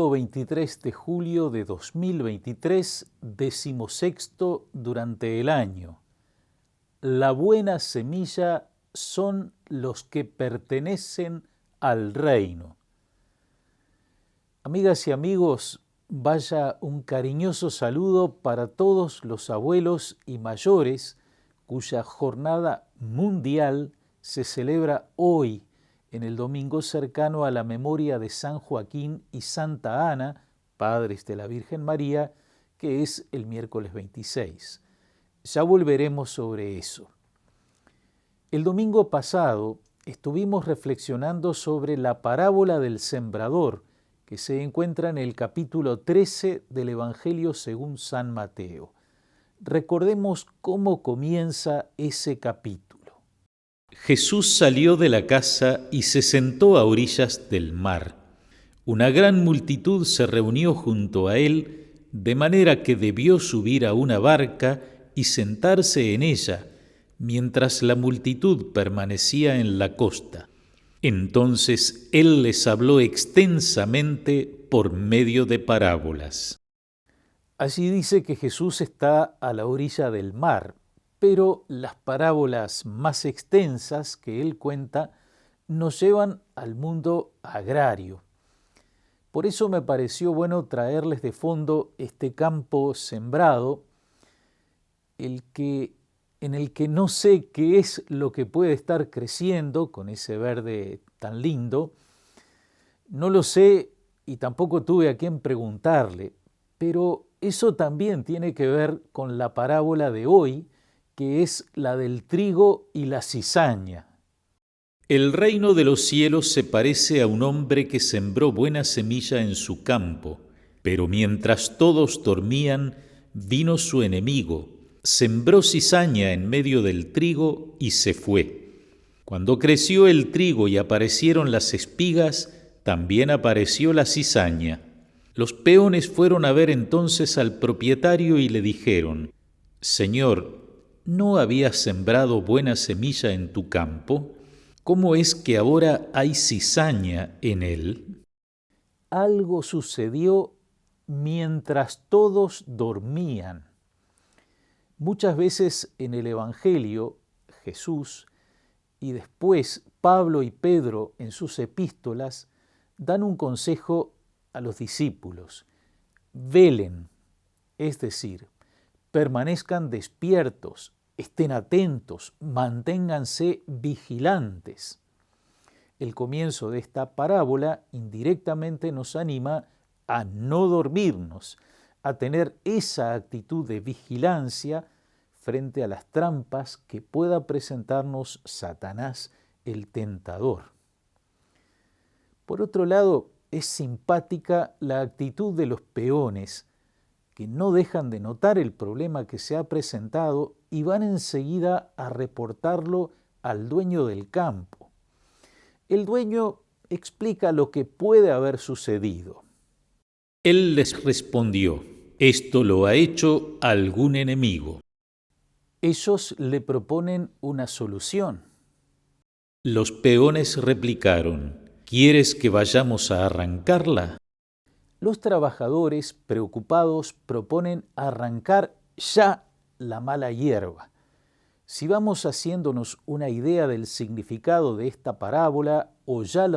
Domingo 23 de julio de 2023, 16º durante el año. La buena semilla son los que pertenecen al reino. Amigas y amigos, vaya un cariñoso saludo para todos los abuelos y mayores cuya jornada mundial se celebra hoy, en el domingo cercano a la memoria de San Joaquín y Santa Ana, padres de la Virgen María, que es el miércoles 26. Ya volveremos sobre eso. El domingo pasado estuvimos reflexionando sobre la parábola del sembrador, que se encuentra en el capítulo 13 del Evangelio según San Mateo. Recordemos cómo comienza ese capítulo. Jesús salió de la casa y se sentó a orillas del mar. Una gran multitud se reunió junto a él, de manera que debió subir a una barca y sentarse en ella, mientras la multitud permanecía en la costa. Entonces él les habló extensamente por medio de parábolas. Allí dice que Jesús está a la orilla del mar, pero las parábolas más extensas que él cuenta nos llevan al mundo agrario. Por eso me pareció bueno traerles de fondo este campo sembrado, en el que no sé qué es lo que puede estar creciendo con ese verde tan lindo. No lo sé y tampoco tuve a quién preguntarle, pero eso también tiene que ver con la parábola de hoy, que es la del trigo y la cizaña. El reino de los cielos se parece a un hombre que sembró buena semilla en su campo, pero mientras todos dormían, vino su enemigo, sembró cizaña en medio del trigo y se fue. Cuando creció el trigo y aparecieron las espigas, también apareció la cizaña. Los peones fueron a ver entonces al propietario y le dijeron: «Señor, ¿no habías sembrado buena semilla en tu campo? ¿Cómo es que ahora hay cizaña en él?» Algo sucedió mientras todos dormían. Muchas veces en el Evangelio, Jesús y después Pablo y Pedro en sus epístolas dan un consejo a los discípulos: velen, es decir, permanezcan despiertos, estén atentos, manténganse vigilantes. El comienzo de esta parábola indirectamente nos anima a no dormirnos, a tener esa actitud de vigilancia frente a las trampas que pueda presentarnos Satanás, el tentador. Por otro lado, es simpática la actitud de los peones, que no dejan de notar el problema que se ha presentado y van enseguida a reportarlo al dueño del campo. El dueño explica lo que puede haber sucedido. Él les respondió: «Esto lo ha hecho algún enemigo». Ellos le proponen una solución. Los peones replicaron: «¿Quieres que vayamos a arrancarla?» Los trabajadores, preocupados, proponen arrancar ya la mala hierba. Si vamos haciéndonos una idea del significado de esta parábola o ya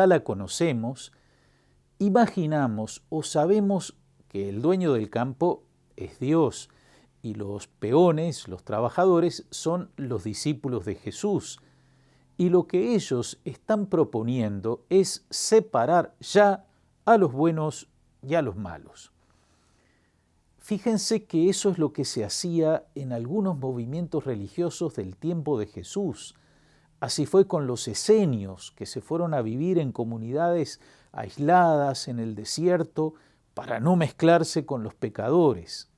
la conocemos, imaginamos o sabemos que el dueño del campo es Dios y los peones, los trabajadores, son los discípulos de Jesús. Y lo que ellos están proponiendo es separar ya a los buenos y a los malos. Fíjense que eso es lo que se hacía en algunos movimientos religiosos del tiempo de Jesús. Así fue con los esenios, que se fueron a vivir en comunidades aisladas en el desierto para no mezclarse con los pecadores.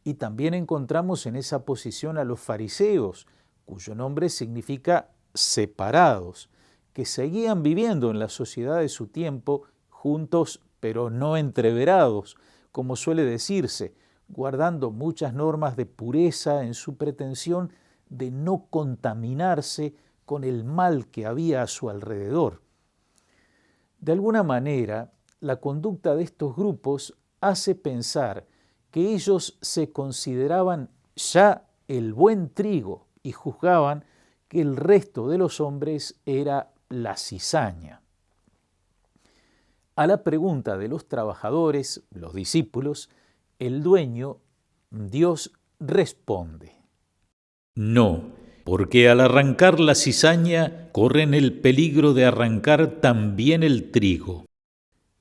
Y también encontramos en esa posición a los fariseos, cuyo nombre significa separados, que seguían viviendo en la sociedad de su tiempo, juntos pero no entreverados, como suele decirse, guardando muchas normas de pureza en su pretensión de no contaminarse con el mal que había a su alrededor. De alguna manera, la conducta de estos grupos hace pensar que ellos se consideraban ya el buen trigo y juzgaban que el resto de los hombres era la cizaña. A la pregunta de los trabajadores, los discípulos, el dueño, Dios, responde: No, porque al arrancar la cizaña corren el peligro de arrancar también el trigo.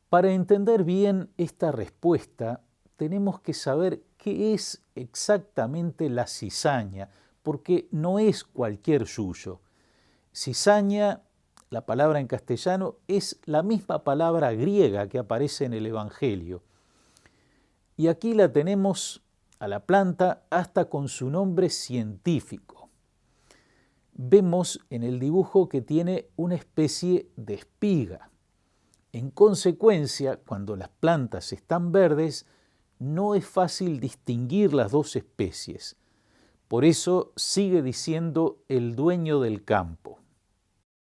Para entender bien esta respuesta, tenemos que saber qué es exactamente la cizaña, porque no es cualquier yuyo. Cizaña, la palabra en castellano, es la misma palabra griega que aparece en el Evangelio. Y aquí la tenemos a la planta hasta con su nombre científico. Vemos en el dibujo que tiene una especie de espiga. En consecuencia, cuando las plantas están verdes, no es fácil distinguir las dos especies. Por eso sigue diciendo el dueño del campo: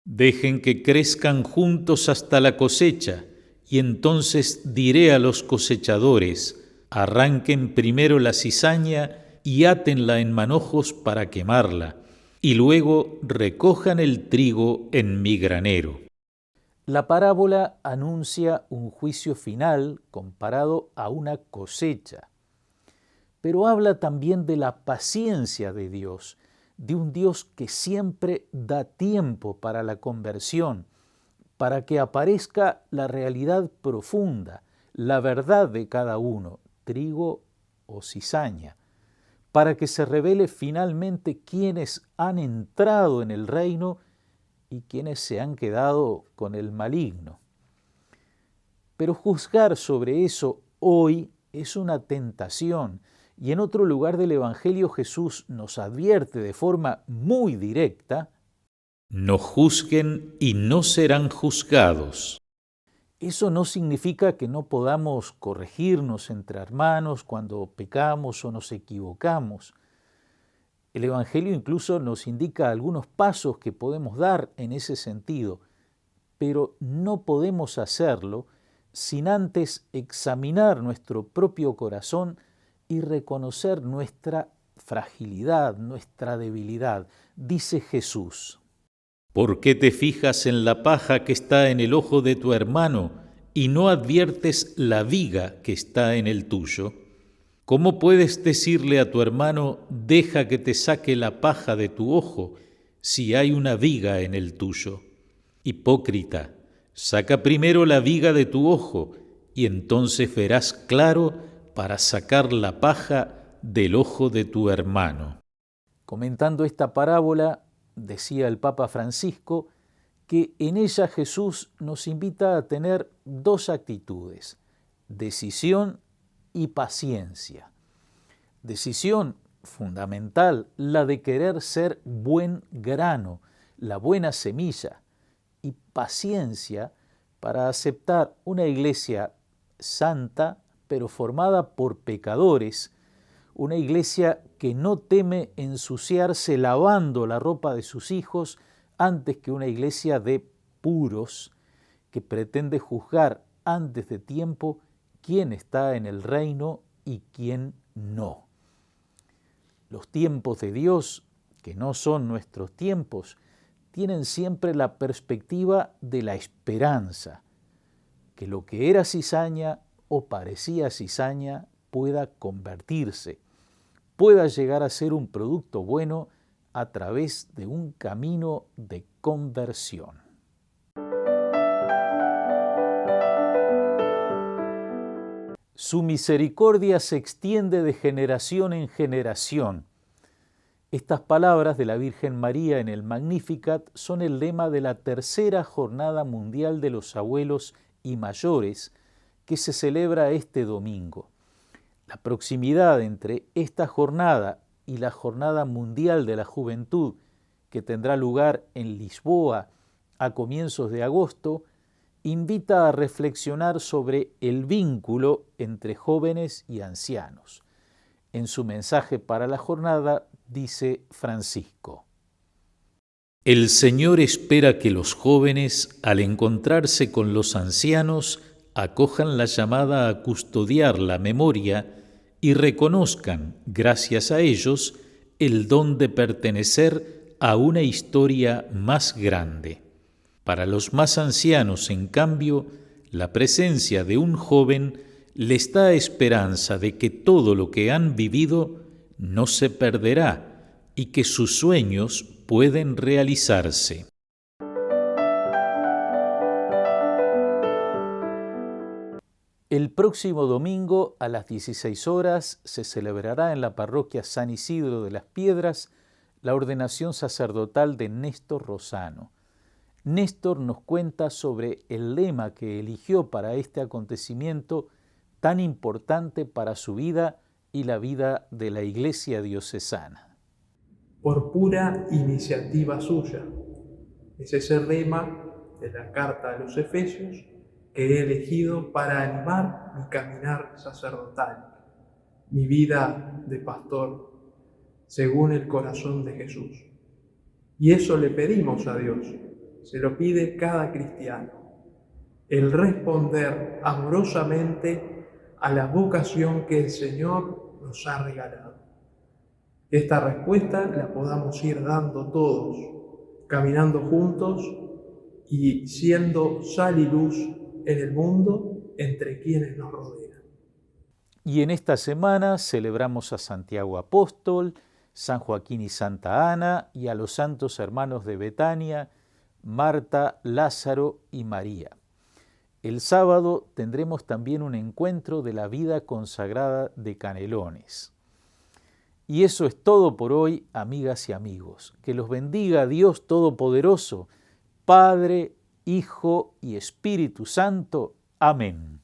Dejen que crezcan juntos hasta la cosecha, y entonces diré a los cosechadores: arranquen primero la cizaña y átenla en manojos para quemarla, y luego recojan el trigo en mi granero. La parábola anuncia un juicio final comparado a una cosecha, pero habla también de la paciencia de Dios, de un Dios que siempre da tiempo para la conversión, para que aparezca la realidad profunda, la verdad de cada uno, trigo o cizaña, para que se revele finalmente quiénes han entrado en el reino y quienes se han quedado con el maligno. Pero juzgar sobre eso hoy es una tentación, y en otro lugar del Evangelio Jesús nos advierte de forma muy directa: no juzguen y no serán juzgados. Eso no significa que no podamos corregirnos entre hermanos cuando pecamos o nos equivocamos. El Evangelio incluso nos indica algunos pasos que podemos dar en ese sentido, pero no podemos hacerlo sin antes examinar nuestro propio corazón y reconocer nuestra fragilidad, nuestra debilidad. Dice Jesús: ¿por qué te fijas en la paja que está en el ojo de tu hermano y no adviertes la viga que está en el tuyo? ¿Cómo puedes decirle a tu hermano: deja que te saque la paja de tu ojo, si hay una viga en el tuyo? Hipócrita, saca primero la viga de tu ojo, y entonces verás claro para sacar la paja del ojo de tu hermano. Comentando esta parábola, decía el Papa Francisco que en ella Jesús nos invita a tener dos actitudes: decisión y paciencia. Decisión fundamental, la de querer ser buen grano, la buena semilla, y paciencia para aceptar una iglesia santa, pero formada por pecadores, una iglesia que no teme ensuciarse lavando la ropa de sus hijos antes que una iglesia de puros que pretende juzgar antes de tiempo quién está en el reino y quién no. Los tiempos de Dios, que no son nuestros tiempos, tienen siempre la perspectiva de la esperanza, que lo que era cizaña o parecía cizaña pueda convertirse, pueda llegar a ser un producto bueno a través de un camino de conversión. Su misericordia se extiende de generación en generación. Estas palabras de la Virgen María en el Magnificat son el lema de la tercera Jornada Mundial de los Abuelos y Mayores, que se celebra este domingo. La proximidad entre esta jornada y la Jornada Mundial de la Juventud, que tendrá lugar en Lisboa a comienzos de agosto, invita a reflexionar sobre el vínculo entre jóvenes y ancianos. En su mensaje para la jornada dice Francisco: el Señor espera que los jóvenes, al encontrarse con los ancianos, acojan la llamada a custodiar la memoria y reconozcan, gracias a ellos, el don de pertenecer a una historia más grande. Para los más ancianos, en cambio, la presencia de un joven les da esperanza de que todo lo que han vivido no se perderá y que sus sueños pueden realizarse. El próximo domingo a las 16 horas se celebrará en la parroquia San Isidro de las Piedras la ordenación sacerdotal de Néstor Rosano. Néstor nos cuenta sobre el lema que eligió para este acontecimiento tan importante para su vida y la vida de la Iglesia diocesana. Por pura iniciativa suya. Es ese lema de la carta a los Efesios que he elegido para animar mi caminar sacerdotal, mi vida de pastor, según el corazón de Jesús. Y eso le pedimos a Dios, se lo pide cada cristiano, el responder amorosamente a la vocación que el Señor nos ha regalado. Esta respuesta la podamos ir dando todos, caminando juntos y siendo sal y luz en el mundo entre quienes nos rodean. Y en esta semana celebramos a Santiago Apóstol, San Joaquín y Santa Ana, y a los santos hermanos de Betania, Marta, Lázaro y María. El sábado tendremos también un encuentro de la vida consagrada de Canelones. Y eso es todo por hoy, amigas y amigos. Que los bendiga Dios Todopoderoso, Padre, Hijo y Espíritu Santo. Amén.